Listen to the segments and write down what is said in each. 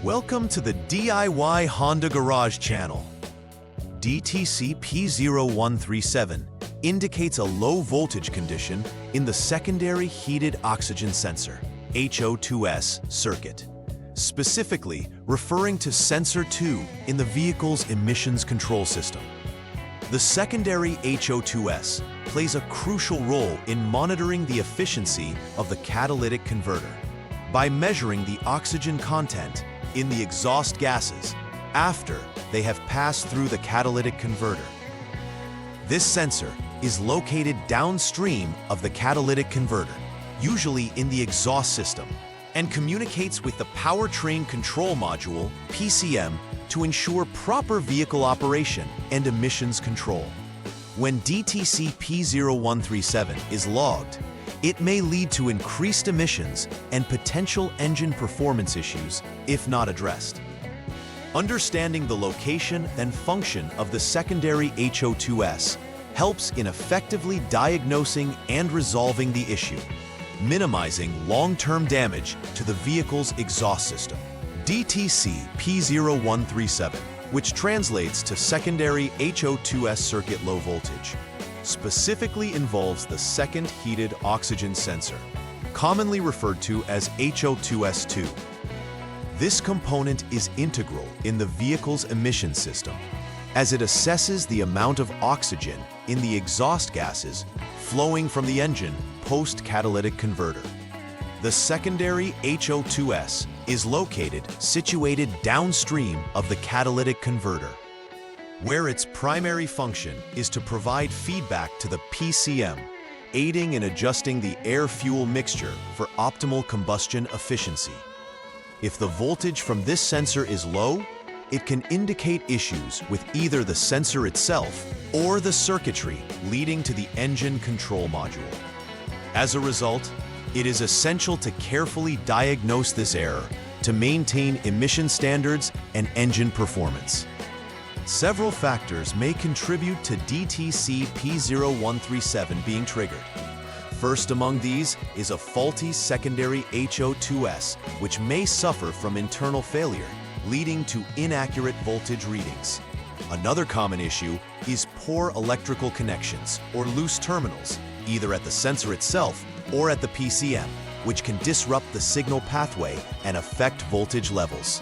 Welcome to the DIY Honda Garage channel. DTC P0137 indicates a low voltage condition in the secondary heated oxygen sensor, HO2S circuit, specifically referring to sensor 2 in the vehicle's emissions control system. The secondary HO2S plays a crucial role in monitoring the efficiency of the catalytic converter by measuring the oxygen content in the exhaust gases after they have passed through the catalytic converter. This sensor is located downstream of the catalytic converter, usually in the exhaust system, and communicates with the powertrain control module, PCM, to ensure proper vehicle operation and emissions control. When DTC P0137 is logged, it may lead to increased emissions and potential engine performance issues if not addressed. Understanding the location and function of the secondary HO2S helps in effectively diagnosing and resolving the issue, minimizing long-term damage to the vehicle's exhaust system. DTC P0137, which translates to secondary HO2S circuit low voltage, specifically involves the second heated oxygen sensor, commonly referred to as HO2S2. This component is integral in the vehicle's emission system, as it assesses the amount of oxygen in the exhaust gases flowing from the engine post-catalytic converter. The secondary HO2S is situated downstream of the catalytic converter, where its primary function is to provide feedback to the PCM, aiding in adjusting the air-fuel mixture for optimal combustion efficiency. If the voltage from this sensor is low, it can indicate issues with either the sensor itself or the circuitry leading to the engine control module. As a result, it is essential to carefully diagnose this error to maintain emission standards and engine performance. Several factors may contribute to DTC P0137 being triggered. First among these is a faulty secondary HO2S, which may suffer from internal failure, leading to inaccurate voltage readings. Another common issue is poor electrical connections or loose terminals, either at the sensor itself or at the PCM, which can disrupt the signal pathway and affect voltage levels.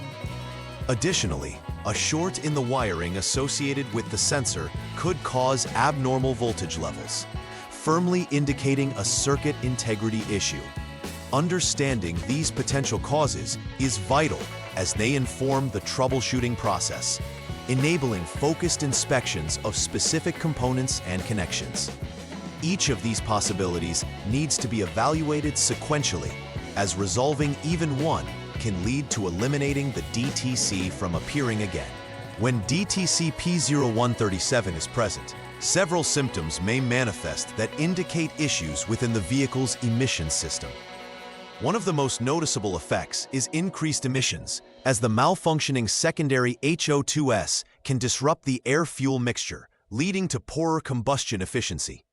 Additionally, a short in the wiring associated with the sensor could cause abnormal voltage levels, firmly indicating a circuit integrity issue. Understanding these potential causes is vital as they inform the troubleshooting process, enabling focused inspections of specific components and connections. Each of these possibilities needs to be evaluated sequentially, as resolving even one can lead to eliminating the DTC from appearing again. When DTC P0137 is present, several symptoms may manifest that indicate issues within the vehicle's emission system. One of the most noticeable effects is increased emissions, as the malfunctioning secondary HO2S can disrupt the air-fuel mixture, leading to poorer combustion efficiency.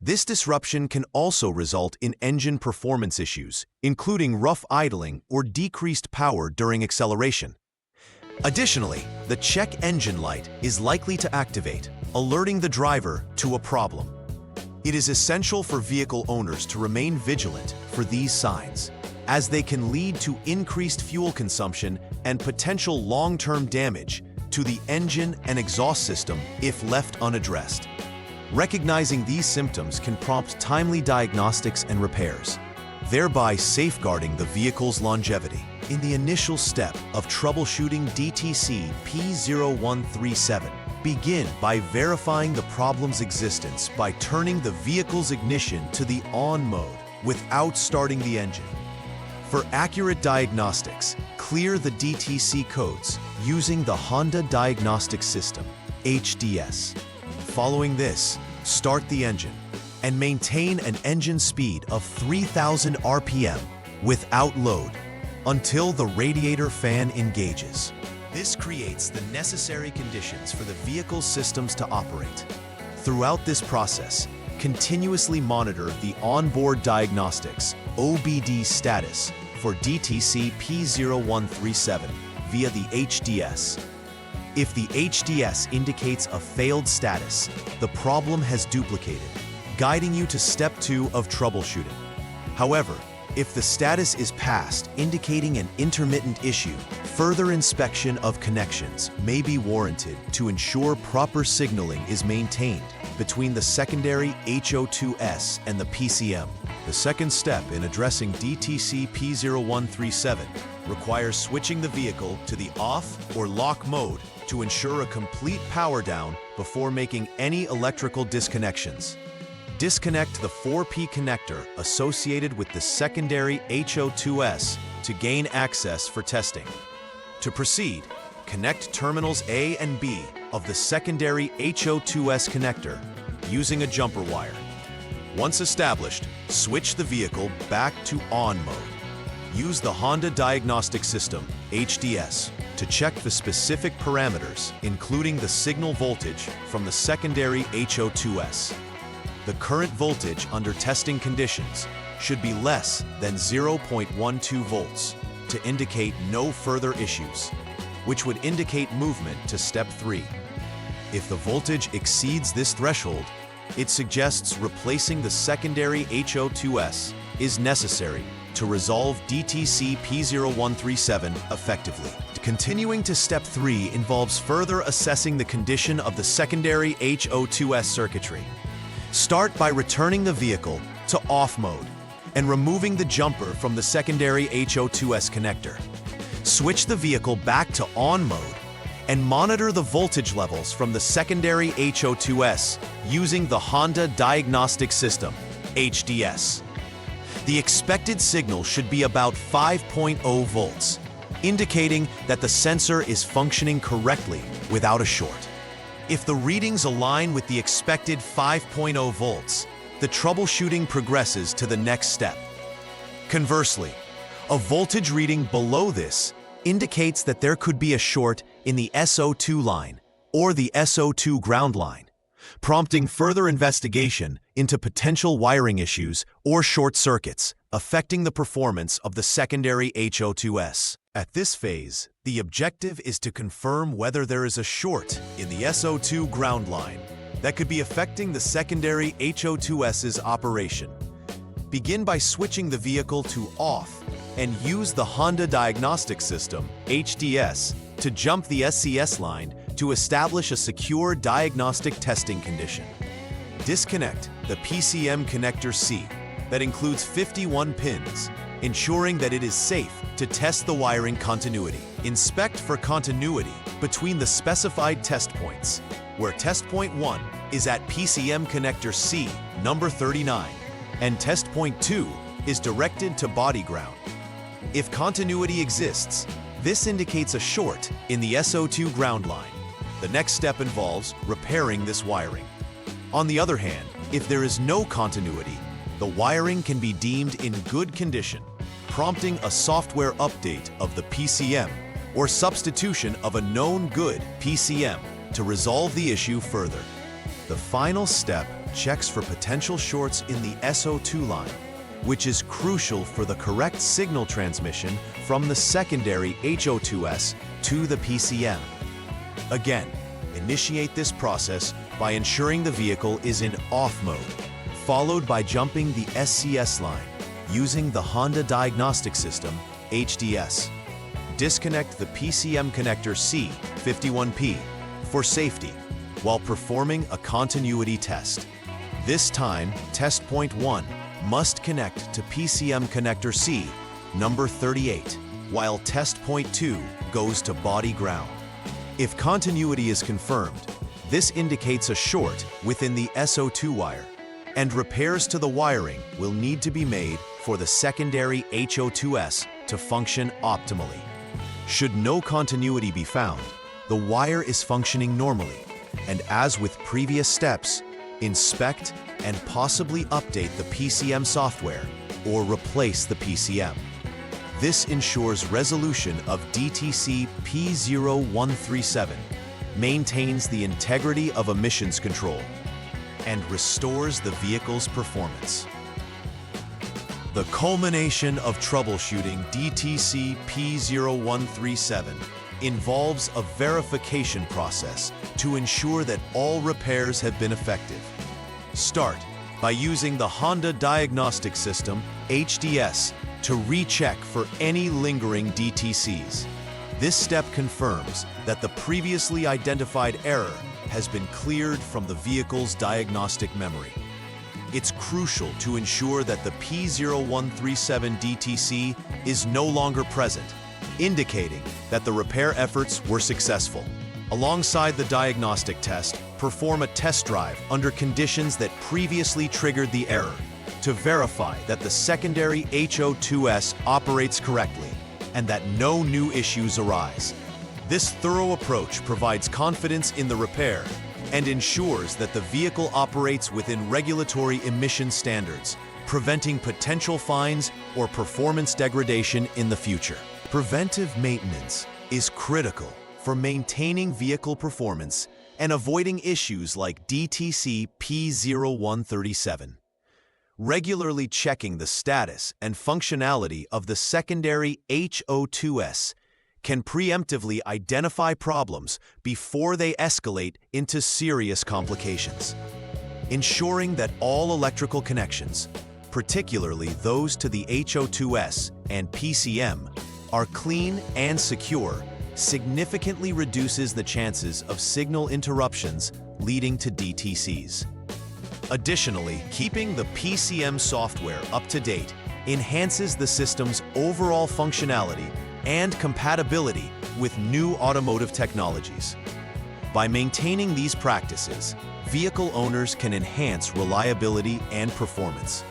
This disruption can also result in engine performance issues, including rough idling or decreased power during acceleration. Additionally, the check engine light is likely to activate, alerting the driver to a problem. It is essential for vehicle owners to remain vigilant for these signs, as they can lead to increased fuel consumption and potential long-term damage to the engine and exhaust system if left unaddressed. Recognizing these symptoms can prompt timely diagnostics and repairs, thereby safeguarding the vehicle's longevity. In the initial step of troubleshooting DTC P0137, begin by verifying the problem's existence by turning the vehicle's ignition to the on mode without starting the engine. For accurate diagnostics, clear the DTC codes using the Honda Diagnostic System, HDS. Following this, start the engine and maintain an engine speed of 3,000 RPM without load until the radiator fan engages. This creates the necessary conditions for the vehicle's systems to operate. Throughout this process, continuously monitor the onboard diagnostics (OBD) status for DTC P0137 via the HDS. If the HDS indicates a failed status, the problem has duplicated, guiding you to step 2 of troubleshooting. However, if the status is passed, indicating an intermittent issue, further inspection of connections may be warranted to ensure proper signaling is maintained between the secondary HO2S and the PCM. The second step in addressing DTC P0137 requires switching the vehicle to the off or lock mode to ensure a complete power down before making any electrical disconnections. Disconnect the 4P connector associated with the secondary HO2S to gain access for testing. To proceed, connect terminals A and B of the secondary HO2S connector using a jumper wire. Once established, switch the vehicle back to on mode. Use the Honda Diagnostic System, HDS, to check the specific parameters, including the signal voltage from the secondary HO2S. The current voltage under testing conditions should be less than 0.12 volts to indicate no further issues, which would indicate movement to step 3. If the voltage exceeds this threshold, it suggests replacing the secondary HO2S is necessary to resolve DTC P0137 effectively. Continuing to step 3 involves further assessing the condition of the secondary HO2S circuitry. Start by returning the vehicle to off mode and removing the jumper from the secondary HO2S connector. Switch the vehicle back to on mode and monitor the voltage levels from the secondary HO2S using the Honda Diagnostic System, HDS. The expected signal should be about 5.0 volts, indicating that the sensor is functioning correctly without a short. If the readings align with the expected 5.0 volts, the troubleshooting progresses to the next step. Conversely, a voltage reading below this indicates that there could be a short in the SO2 line or the SO2 ground line, prompting further investigation into potential wiring issues or short circuits affecting the performance of the secondary HO2S. At this phase, the objective is to confirm whether there is a short in the SO2 ground line that could be affecting the secondary HO2S's operation. Begin by switching the vehicle to off and use the Honda Diagnostic System, HDS, to jump the SCS line to establish a secure diagnostic testing condition. Disconnect the PCM connector C that includes 51 pins, ensuring that it is safe to test the wiring continuity. Inspect for continuity between the specified test points, where test point 1 is at PCM connector C, number 39, and test point 2 is directed to body ground. If continuity exists, this indicates a short in the SO2 ground line. The next step involves repairing this wiring. On the other hand, if there is no continuity, the wiring can be deemed in good condition, prompting a software update of the PCM or substitution of a known good PCM to resolve the issue further. The final step checks for potential shorts in the SO2 line, which is crucial for the correct signal transmission from the secondary HO2S to the PCM. Again, initiate this process by ensuring the vehicle is in off mode, followed by jumping the SCS line using the Honda Diagnostic System, HDS. Disconnect the PCM connector C, 51P, for safety while performing a continuity test. This time, test point 1 must connect to PCM connector C, number 38, while test point 2 goes to body ground. If continuity is confirmed, this indicates a short within the SO2 wire, and repairs to the wiring will need to be made for the secondary HO2S to function optimally. Should no continuity be found, the wire is functioning normally, and as with previous steps, inspect and possibly update the PCM software or replace the PCM. This ensures resolution of DTC P0137, maintains the integrity of emissions control, and restores the vehicle's performance. The culmination of troubleshooting DTC P0137 involves a verification process to ensure that all repairs have been effective. Start by using the Honda Diagnostic System, HDS, to recheck for any lingering DTCs. This step confirms that the previously identified error has been cleared from the vehicle's diagnostic memory. It's crucial to ensure that the P0137 DTC is no longer present, indicating that the repair efforts were successful. Alongside the diagnostic test, perform a test drive under conditions that previously triggered the error to verify that the secondary HO2S operates correctly and that no new issues arise. This thorough approach provides confidence in the repair and ensures that the vehicle operates within regulatory emission standards, preventing potential fines or performance degradation in the future. Preventive maintenance is critical for maintaining vehicle performance and avoiding issues like DTC P0137. Regularly checking the status and functionality of the secondary HO2S can preemptively identify problems before they escalate into serious complications. Ensuring that all electrical connections, particularly those to the HO2S and PCM, are clean and secure significantly reduces the chances of signal interruptions leading to DTCs. Additionally, keeping the PCM software up to date enhances the system's overall functionality and compatibility with new automotive technologies. By maintaining these practices, vehicle owners can enhance reliability and performance,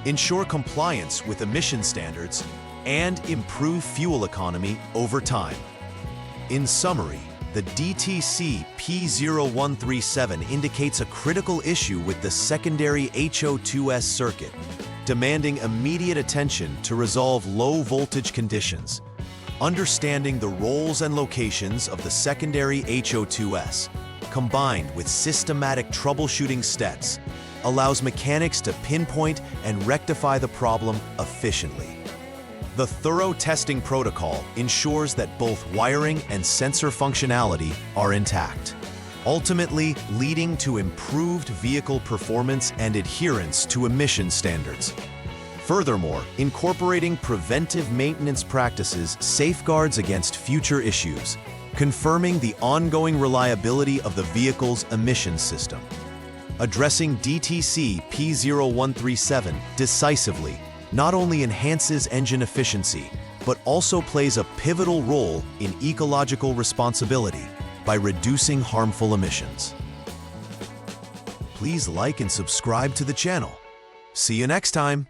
ensure compliance with emission standards, and improve fuel economy over time. In summary, the DTC P0137 indicates a critical issue with the secondary HO2S circuit, demanding immediate attention to resolve low-voltage conditions. Understanding the roles and locations of the secondary HO2S, combined with systematic troubleshooting steps, allows mechanics to pinpoint and rectify the problem efficiently. The thorough testing protocol ensures that both wiring and sensor functionality are intact, ultimately leading to improved vehicle performance and adherence to emission standards. Furthermore, incorporating preventive maintenance practices safeguards against future issues, confirming the ongoing reliability of the vehicle's emission system. Addressing DTC P0137 decisively not only enhances engine efficiency, but also plays a pivotal role in ecological responsibility by reducing harmful emissions. Please like and subscribe to the channel. See you next time.